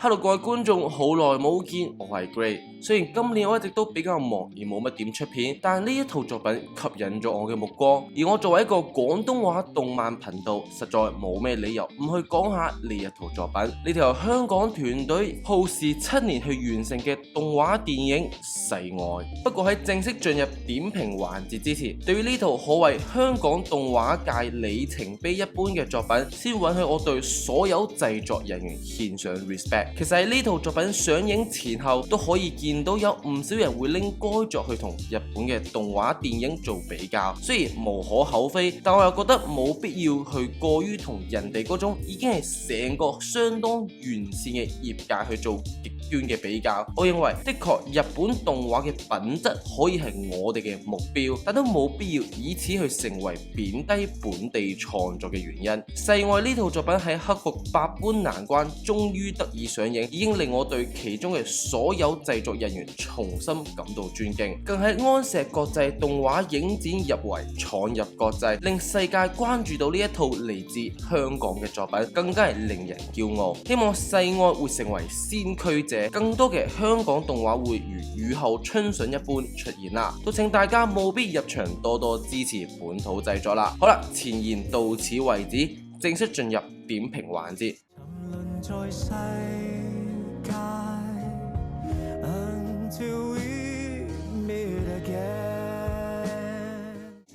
Hello 各位觀眾，好耐冇見，我係 Gray。雖然今年我一直都比較忙而冇乜點出片，但呢一套作品吸引咗我嘅目光。而我作為一個廣東話動漫頻道，實在冇咩理由唔去講下呢一套作品。呢條由香港團隊耗時7年去完成嘅動畫電影《世外》。不過喺正式進入點評環節之前，對於呢套可謂香港動畫界里程碑一般嘅作品，先允許我對所有製作人員獻上 respect。其實喺呢套作品上映前後都可以見到有唔少人會拎該作去同日本嘅動畫電影做比較，雖然無可厚非，但我又覺得冇必要去過於同人哋嗰種已經係成個相當完善嘅業界去做極端嘅比較。我認為的確日本動畫嘅品質可以係我哋嘅目標，但都冇必要以此去成為貶低本地創作嘅原因。世外呢套作品喺克服百般難關終於得以上映，已經令我對其中嘅所有製作人員重新感到尊敬，更喺安石國際動畫影展入圍闖入國際，令世界關注到呢一套嚟自香港嘅作品，更加係令人驕傲。希望世外會成為先驅者，更多嘅香港動畫會如雨後春筍一般出現啦。都請大家務必入場多多支持本土製作啦。好啦，前言到此為止，正式進入點評環節。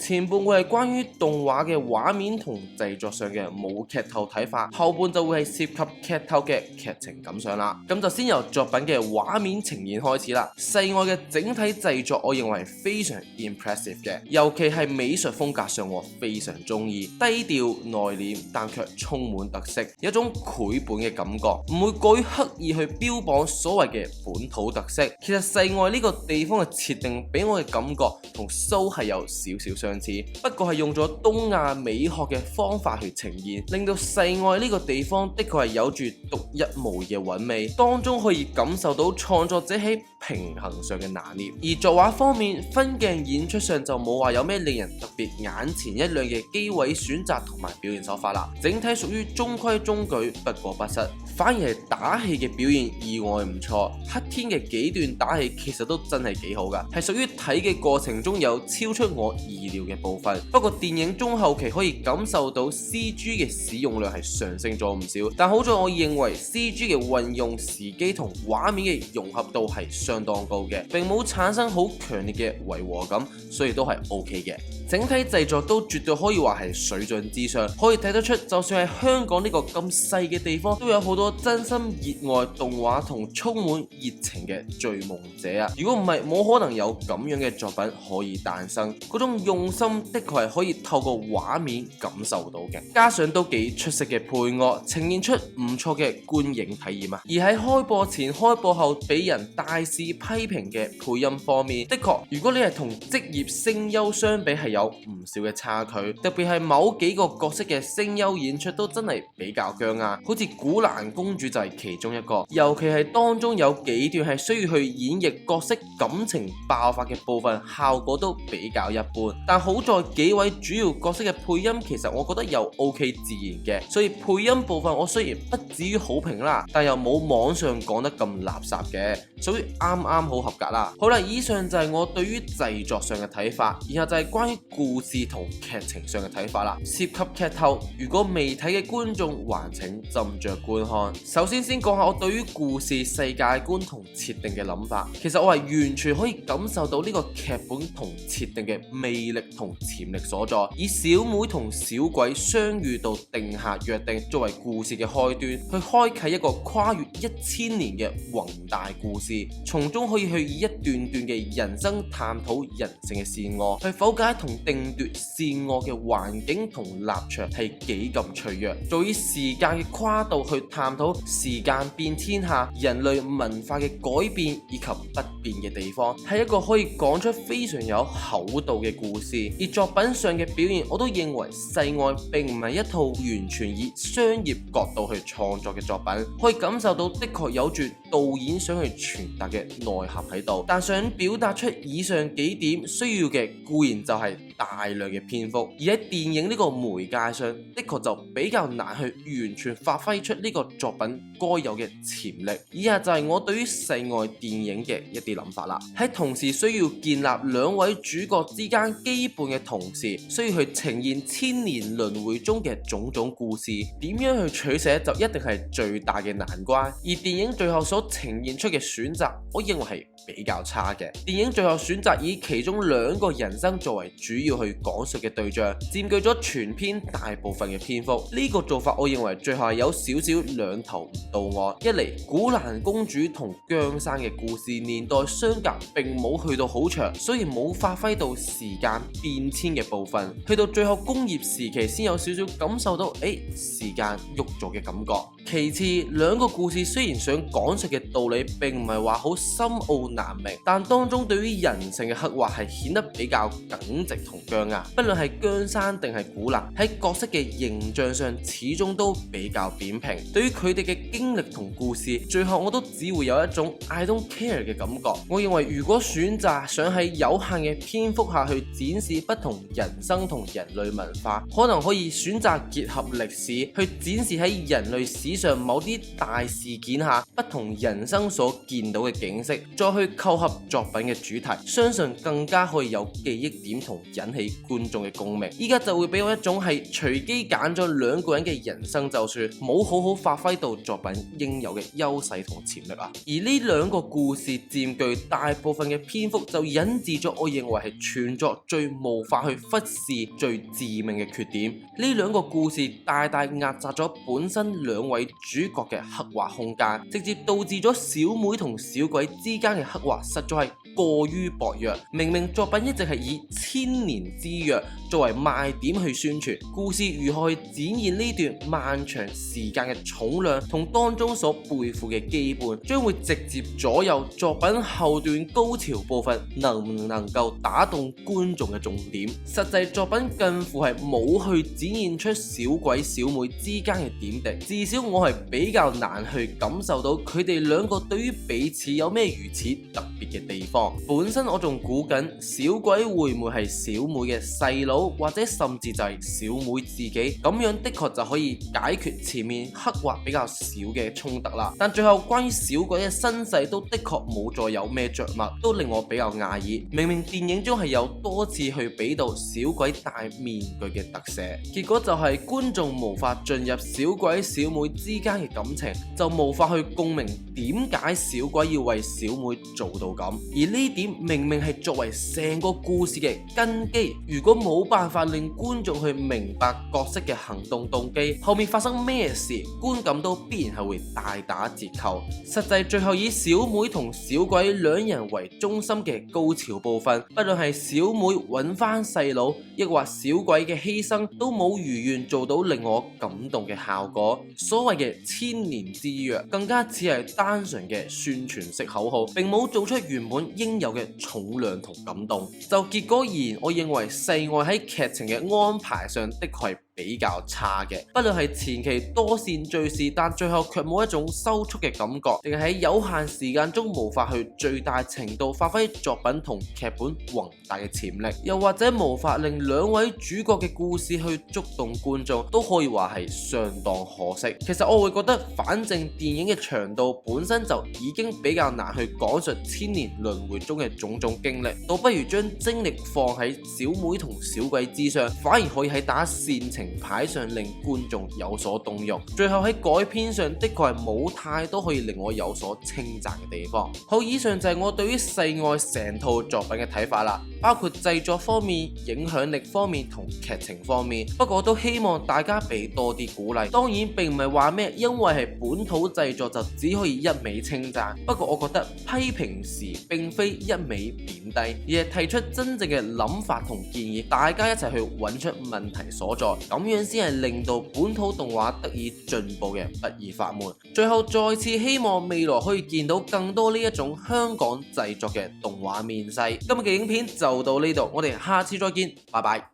前半會係關於動畫嘅畫面同製作上嘅冇劇透睇法，後半就會係涉及劇透嘅劇情感想啦。咁就先由作品嘅畫面呈現開始啦。世外嘅整體製作我認為非常 impressive 嘅，尤其係美術風格上我非常中意，低調內斂但卻充滿特色，有種繪本嘅感覺，唔會過於刻意去標榜所謂嘅本土特色。其實世外呢個地方嘅設定俾我嘅感覺同 Soul 係有少少相似，不過係用咗東亞美學嘅方法去呈現，令到世外呢個地方的確係有住獨一無二嘅韻味，當中可以感受到創作者喺平衡上嘅拿捏。而作畫方面，分鏡演出上就冇話有咩令人特別眼前一亮嘅機位選擇同埋表現手法啦，整體屬於中規中矩，不過不失。反而係打戲嘅表現意外唔錯，黑天嘅幾段打戲其實都真係幾好噶，係屬於睇嘅過程中有超出我意料嘅部分。不過電影中後期可以感受到 CG 嘅使用量係上升咗唔少，但好在我認為 CG 嘅運用時機同畫面嘅融合度係相當高嘅，並冇產生好強烈嘅違和感，所以都係 OK 嘅。整體製作都絕對可以話係水準之上，可以睇得出就算係香港呢個咁細嘅地方，都有好多真心熱愛動畫同充滿熱情嘅追夢者啊！如果唔係，冇可能有咁樣嘅作品可以誕生。嗰種用心的確係可以透過畫面感受到嘅，加上都幾出色嘅配樂，呈現出唔錯嘅觀影體驗啊！而喺開播前、開播後俾人大肆批評嘅配音方面，的確如果你係同職業聲優相比係有唔少嘅差距，特別係某幾個角色嘅聲優演出都真係比較僵硬，好似古蘭公主就係其中一個，尤其係當中有幾段係需要去演繹角色感情爆發嘅部分，效果都比較一般。但好在幾位主要角色嘅配音其實我覺得又 OK 自然嘅，所以配音部分我雖然不至於好評啦，但又冇網上講得咁垃圾嘅，屬於啱啱好合格啦。好啦，以上就係我對於製作上嘅睇法，然後就係關於故事同劇情上嘅睇法啦。涉及劇透，如果未睇嘅觀眾還請斟酌觀看。首先講下我對於故事世界觀同設定嘅諗法。其實我係完全可以感受到呢個劇本同設定嘅魅力同潛力所在。以小妹同小鬼相遇到定下約定作為故事嘅開端，去開啟一個跨越1000年嘅宏大故事，從中可以去以一段段嘅人生探討人性嘅善惡，去剖解同定奪善惡嘅環境同立場係幾咁脆弱，做以時間嘅跨度去探討時間變天下、人類文化嘅改變以及不變嘅地方，係一個可以講出非常有厚度嘅故事。而作品上嘅表現，我都認為世外並唔係一套完全以商業角度去創作嘅作品，可以感受到的確有住導演想去傳達嘅內涵喺度，但想表達出以上幾點需要嘅固然就係大量嘅篇幅，而喺電影呢個媒介上的確就比較難去完全發揮出呢個作品該有嘅潛力。以下就係我對於世外電影嘅一啲諗法啦。喺同時需要建立兩位主角之間基本嘅同時，需要去呈現千年輪迴中嘅種種故事，點樣去取捨就一定係最大嘅難關。而電影最後所呈現出嘅選擇，我認為係比較差嘅。電影最後選擇以其中兩個人生作為主要去講述嘅對象，佔據咗全篇大部分嘅篇幅。呢個做法我認為最後係有少少兩頭唔到岸。一嚟，古蘭公主同姜生嘅故事年代相隔並冇去到好長，所以冇發揮到時間變遷嘅部分。去到最後工業時期先有少少感受到時間喐咗嘅感覺。其次，兩個故事雖然想講述嘅道理並唔係話好深奧難明，但當中對於人性嘅刻畫係顯得比較耿直同僵硬。不論係姜生定係古蘭，喺角色嘅形象上始終都比較扁平。對於佢哋嘅經歷同故事，最後我都只會有一種 I don't care 嘅感覺。我認為如果選擇想喺有限嘅篇幅下去展示不同人生同人類文化，可能可以選擇結合歷史去展示喺人類史上某啲大事件下不同人生所見到嘅景色，再去構合作品嘅主題，相信更加可以有記憶點同引起觀眾嘅共鳴。依家就會俾我一種係隨機揀咗兩個人嘅人生，就算冇好好發揮到作品應有嘅優勢同潛力啊。而呢兩個故事佔據大部分嘅篇幅，就引致咗我認為係全作最無法去忽視最致命嘅缺點。呢兩個故事大大壓榨咗本身兩位主角嘅刻畫空間，直接導致咗小妹同小鬼之間嘅刻畫實在係過於薄弱。明明作品一直係以千年之約作為賣點去宣傳，故事如何去展現呢段漫長時間嘅重量同當中所背負嘅羈絆，將會直接左右作品後段高潮部分能唔能夠打動觀眾嘅重點。實際作品近乎係冇去展現出小鬼小妹之間嘅點滴，至少我係比較難去感受到佢哋兩個對於彼此有咩如此特別嘅地方。本身我仲估緊小鬼會唔會係小妹嘅細佬，或者甚至就係小妹自己，咁樣的確就可以解決前面刻畫比較少嘅衝突啦。但最後關於小鬼嘅身世都的確冇再有咩着墨，都令我比較訝異。明明電影中係有多次去俾到小鬼戴面具嘅特寫，結果就係觀眾無法進入小鬼小妹之間嘅感情，就無法去共鳴點解小鬼要為小妹做到咁。而呢點明明係作為成個故事嘅根基，如果冇辦法令觀眾去明白角色嘅行動動機，後面發生咩事，觀感都必然係會大打折扣。實際最後以小妹同小鬼兩人為中心嘅高潮部分，不論係小妹揾翻細佬，亦或小鬼嘅犧牲，都冇如願做到令我感動嘅效果。所謂嘅千年之約，更加只係單純嘅宣傳式口號，並冇做出原本應有嘅重量同感動。就結果而言，我認為世外喺劇情嘅安排上的確係比較差嘅，不論係前期多線敘事，但最後卻冇一種收束嘅感覺，定係喺有限時間中無法去最大程度發揮作品同劇本宏大嘅潛力，又或者無法令兩位主角嘅故事去觸動觀眾，都可以話係相當可惜。其實我會覺得，反正電影嘅長度本身就已經比較難去講述千年輪迴中嘅種種經歷，倒不如將精力放喺小妹同小鬼之上，反而可以喺打煽情牌上令觀眾有所動容。最後喺改編上的確係冇太多可以令我有所稱讚嘅地方。好，以上就係我對於世外成套作品嘅睇法啦，包括製作方面、影響力方面同劇情方面。不過我都希望大家俾多啲鼓勵，當然並唔係話咩因為係本土製作就只可以一味稱讚。不過我覺得批評時並非一味貶低，而係提出真正嘅諗法同建議，大家一齊去揾出問題所在，咁樣先係令到本土動畫得以進步嘅不二法門。最後再次希望未來可以見到更多呢一種香港製作嘅動畫面世。今日嘅影片就到呢度，我哋下次再見，拜拜。